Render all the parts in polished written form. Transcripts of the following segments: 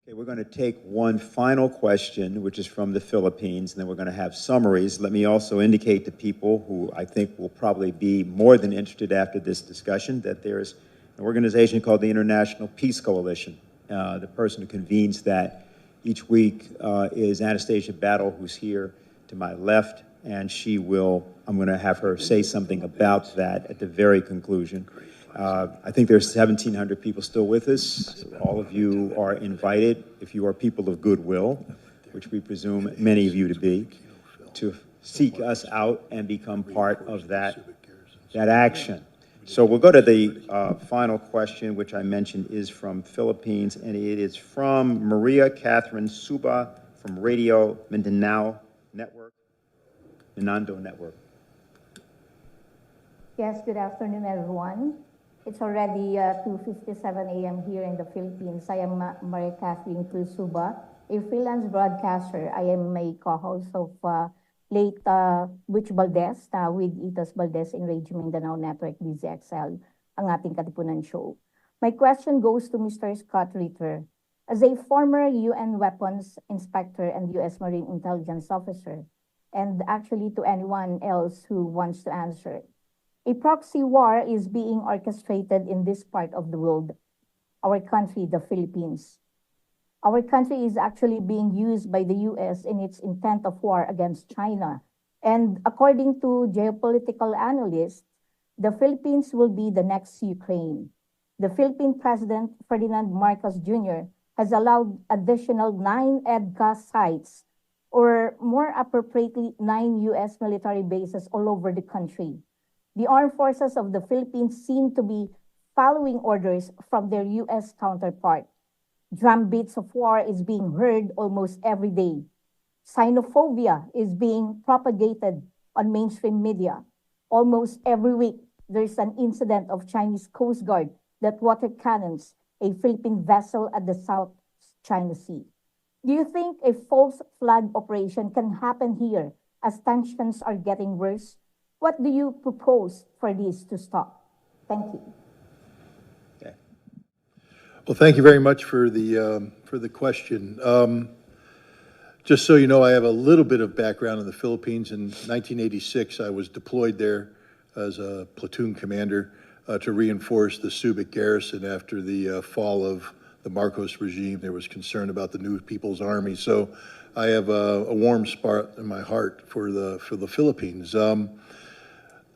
Okay, we're going to take one final question, which is from the Philippines, and then we're going to have summaries. Let me also indicate to people who I think will probably be more than interested after this discussion that there's an organization called the International Peace Coalition. The person who convenes that each week is Anastasia Battle, who's here to my left, and I'm going to have her say something about that at the very conclusion. I think there's 1,700 people still with us. All of you are invited, if you are people of goodwill, which we presume many of you to be, to seek us out and become part of that action. So we'll go to the final question, which I mentioned is from Philippines, and it is from Maria Catherine Suba from Radio Mindanao Network, Minando Network. Yes, good afternoon, everyone. It's already 2:57 a.m. here in the Philippines. I am Maria Catherine Suba, a freelance broadcaster. I am a co-host of late Witch Valdez with Itas Valdez in Radio Mindanao Network, BZXL, ang ating Katipunan show. My question goes to Mr. Scott Ritter. As a former UN weapons inspector and U.S. Marine intelligence officer, and actually to anyone else who wants to answer, a proxy war is being orchestrated in this part of the world, our country, the Philippines. Our country is actually being used by the US in its intent of war against China. And according to geopolitical analysts, the Philippines will be the next Ukraine. The Philippine President, Ferdinand Marcos Jr., has allowed additional 9 EDCA sites, or more appropriately, 9 US military bases all over the country. The armed forces of the Philippines seem to be following orders from their US counterpart. Drumbeats of war is being heard almost every day. Xenophobia is being propagated on mainstream media. Almost every week, there's an incident of Chinese Coast Guard that water cannons a Philippine vessel at the South China Sea. Do you think a false flag operation can happen here as tensions are getting worse? What do you propose for this to stop? Thank you. Okay. Well, thank you very much for the question. Just so you know, I have a little bit of background in the Philippines. In 1986, I was deployed there as a platoon commander to reinforce the Subic garrison after the fall of the Marcos regime. There was concern about the new People's Army. So I have a warm spot in my heart for the Philippines.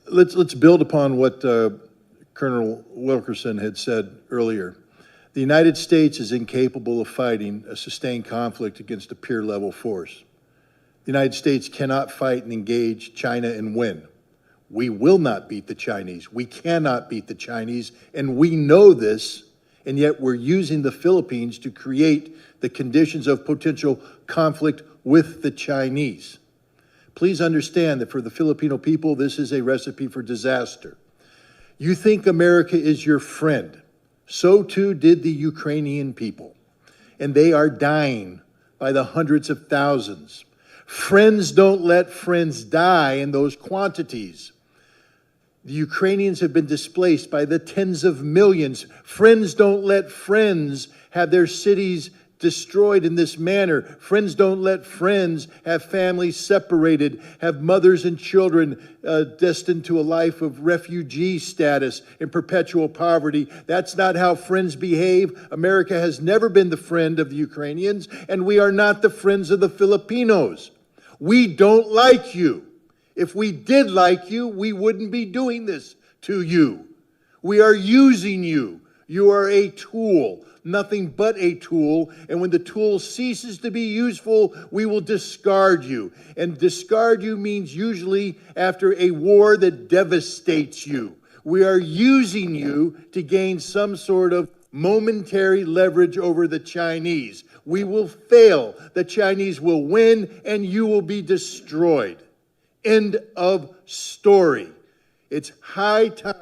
Let's build upon what Colonel Wilkerson had said earlier. The United States is incapable of fighting a sustained conflict against a peer-level force. The United States cannot fight and engage China and win. We will not beat the Chinese. We cannot beat the Chinese, and we know this, and yet we're using the Philippines to create the conditions of potential conflict with the Chinese. Please understand that for the Filipino people, this is a recipe for disaster. You think America is your friend. So too did the Ukrainian people. And they are dying by the hundreds of thousands. Friends don't let friends die in those quantities. The Ukrainians have been displaced by the tens of millions. Friends don't let friends have their cities destroyed in this manner. Friends don't let friends have families separated, have mothers and children destined to a life of refugee status in perpetual poverty. That's not how friends behave. America has never been the friend of the Ukrainians, and we are not the friends of the Filipinos. We don't like you. If we did like you, we wouldn't be doing this to you. We are using you. You are a tool. Nothing but a tool, and when the tool ceases to be useful, we will discard you. And discard you means usually after a war that devastates you. We are using you to gain some sort of momentary leverage over the Chinese. We will fail. The Chinese will win, and you will be destroyed. End of story. It's high time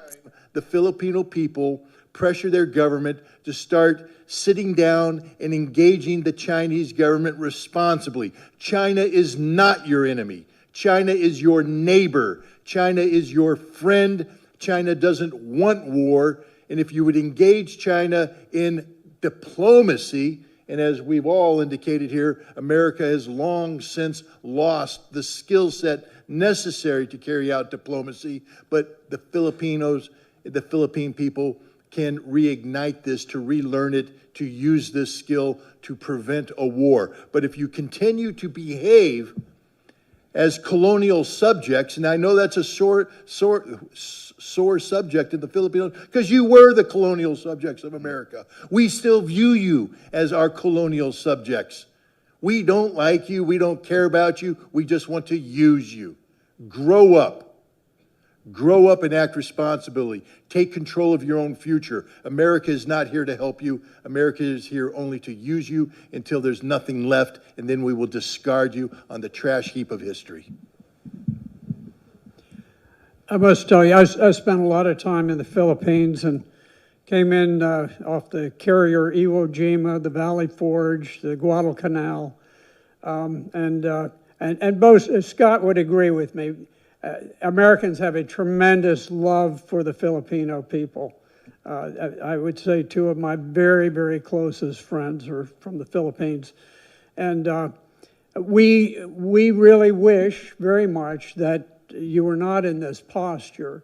the Filipino people pressure their government to start sitting down and engaging the Chinese government responsibly. China is not your enemy. China is your neighbor. China is your friend. China doesn't want war. And if you would engage China in diplomacy And as we've all indicated here, America has long since lost the skill set necessary to carry out diplomacy, but the Philippine people can reignite this, to relearn it, to use this skill to prevent a war. But if you continue to behave as colonial subjects, and I know that's a sore subject in the Philippines, because you were the colonial subjects of America. We still view you as our colonial subjects. We don't like you, we don't care about you, we just want to use you. Grow up. Grow up and act responsibly. Take control of your own future. America is not here to help you. America is here only to use you until there's nothing left, and then we will discard you on the trash heap of history. I must tell you, I spent a lot of time in the Philippines and came in off the carrier Iwo Jima, the Valley Forge, the Guadalcanal, and both, Scott would agree with me. Americans have a tremendous love for the Filipino people. I would say two of my very, very closest friends are from the Philippines. And we really wish very much that you were not in this posture.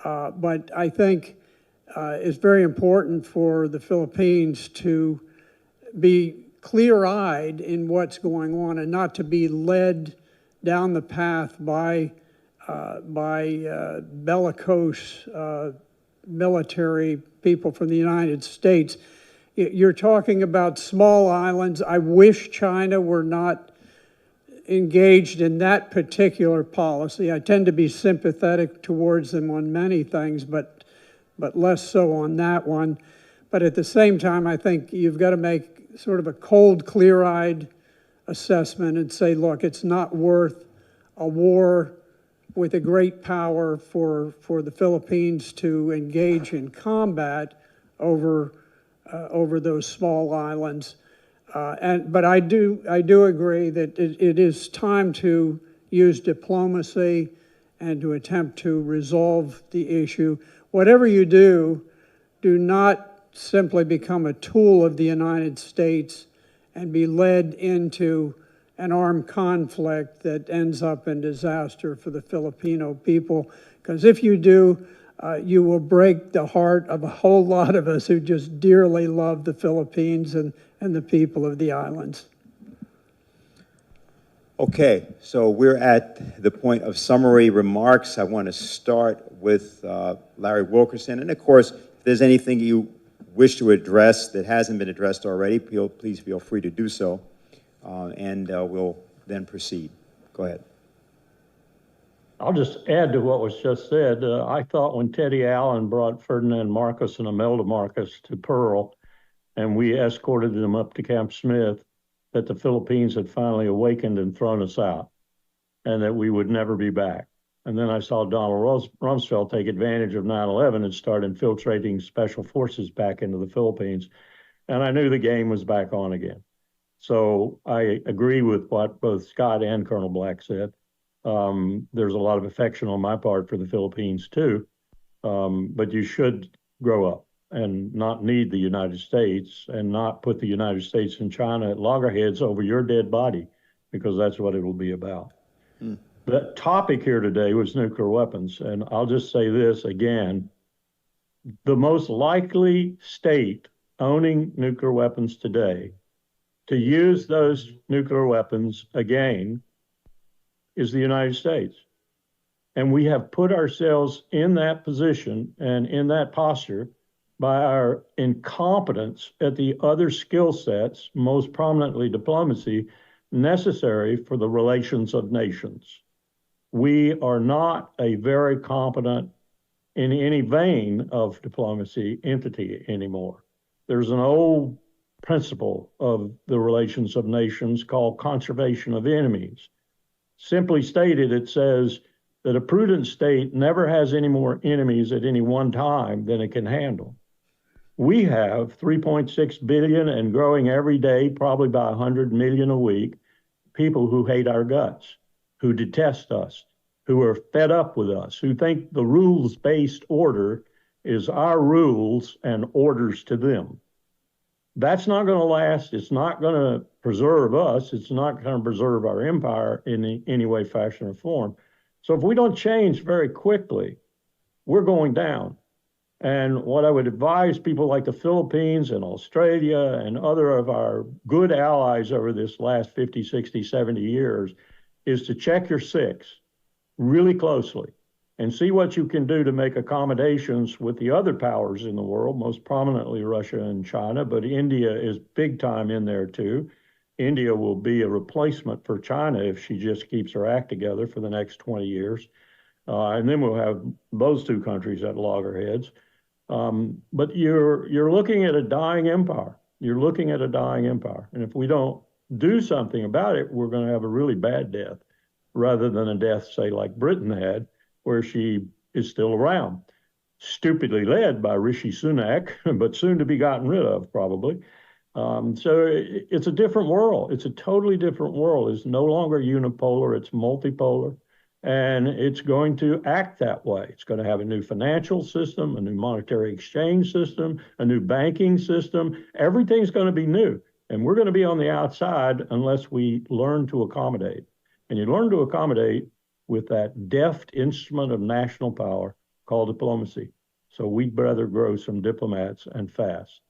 But I think it's very important for the Philippines to be clear-eyed in what's going on and not to be led down the path by bellicose military people from the United States. You're talking about small islands. I wish China were not engaged in that particular policy. I tend to be sympathetic towards them on many things, but less so on that one. But at the same time, I think you've got to make sort of a cold, clear-eyed assessment and say, look, it's not worth a war with a great power for the Philippines to engage in combat over those small islands. But I do agree that it is time to use diplomacy and to attempt to resolve the issue. Whatever you do, do not simply become a tool of the United States and be led into an armed conflict that ends up in disaster for the Filipino people. Because if you do, you will break the heart of a whole lot of us who just dearly love the Philippines and the people of the islands. Okay, so we're at the point of summary remarks. I want to start with Larry Wilkerson. And of course, if there's anything you wish to address that hasn't been addressed already, please feel free to do so. And we'll then proceed. Go ahead. I'll just add to what was just said. I thought when Teddy Allen brought Ferdinand Marcos and Imelda Marcos to Pearl, and we escorted them up to Camp Smith, that the Philippines had finally awakened and thrown us out, and that we would never be back. And then I saw Donald Rumsfeld take advantage of 9/11 and start infiltrating special forces back into the Philippines, and I knew the game was back on again. So I agree with what both Scott and Colonel Black said. There's a lot of affection on my part for the Philippines too, but you should grow up and not need the United States and not put the United States and China at loggerheads over your dead body, because that's what it will be about. The topic here today was nuclear weapons, and I'll just say this again. The most likely state owning nuclear weapons today to use those nuclear weapons again is the United States. And we have put ourselves in that position and in that posture by our incompetence at the other skill sets, most prominently diplomacy, necessary for the relations of nations. We are not a very competent, in any vein of diplomacy, entity anymore. There's an old principle of the relations of nations called conservation of enemies. Simply stated, it says that a prudent state never has any more enemies at any one time than it can handle. We have 3.6 billion and growing every day, probably by 100 million a week, people who hate our guts, who detest us, who are fed up with us, who think the rules-based order is our rules and orders to them. That's not going to last. It's not going to preserve us. It's not going to preserve our empire in any way, fashion, or form. So if we don't change very quickly, we're going down. And what I would advise people like the Philippines and Australia and other of our good allies over this last 50, 60, 70 years is to check your six really closely and see what you can do to make accommodations with the other powers in the world, most prominently Russia and China, but India is big time in there too. India will be a replacement for China if she just keeps her act together for the next 20 years. And then we'll have those two countries at loggerheads. But you're looking at a dying empire. You're looking at a dying empire. And if we don't do something about it, we're going to have a really bad death rather than a death, say, like Britain had, where she is still around. Stupidly led by Rishi Sunak, but soon to be gotten rid of, probably. So it's a different world. It's a totally different world. It's no longer unipolar, it's multipolar. And it's going to act that way. It's going to have a new financial system, a new monetary exchange system, a new banking system. Everything's going to be new. And we're going to be on the outside unless we learn to accommodate. And you learn to accommodate with that deft instrument of national power called diplomacy. So we'd rather grow some diplomats and fast.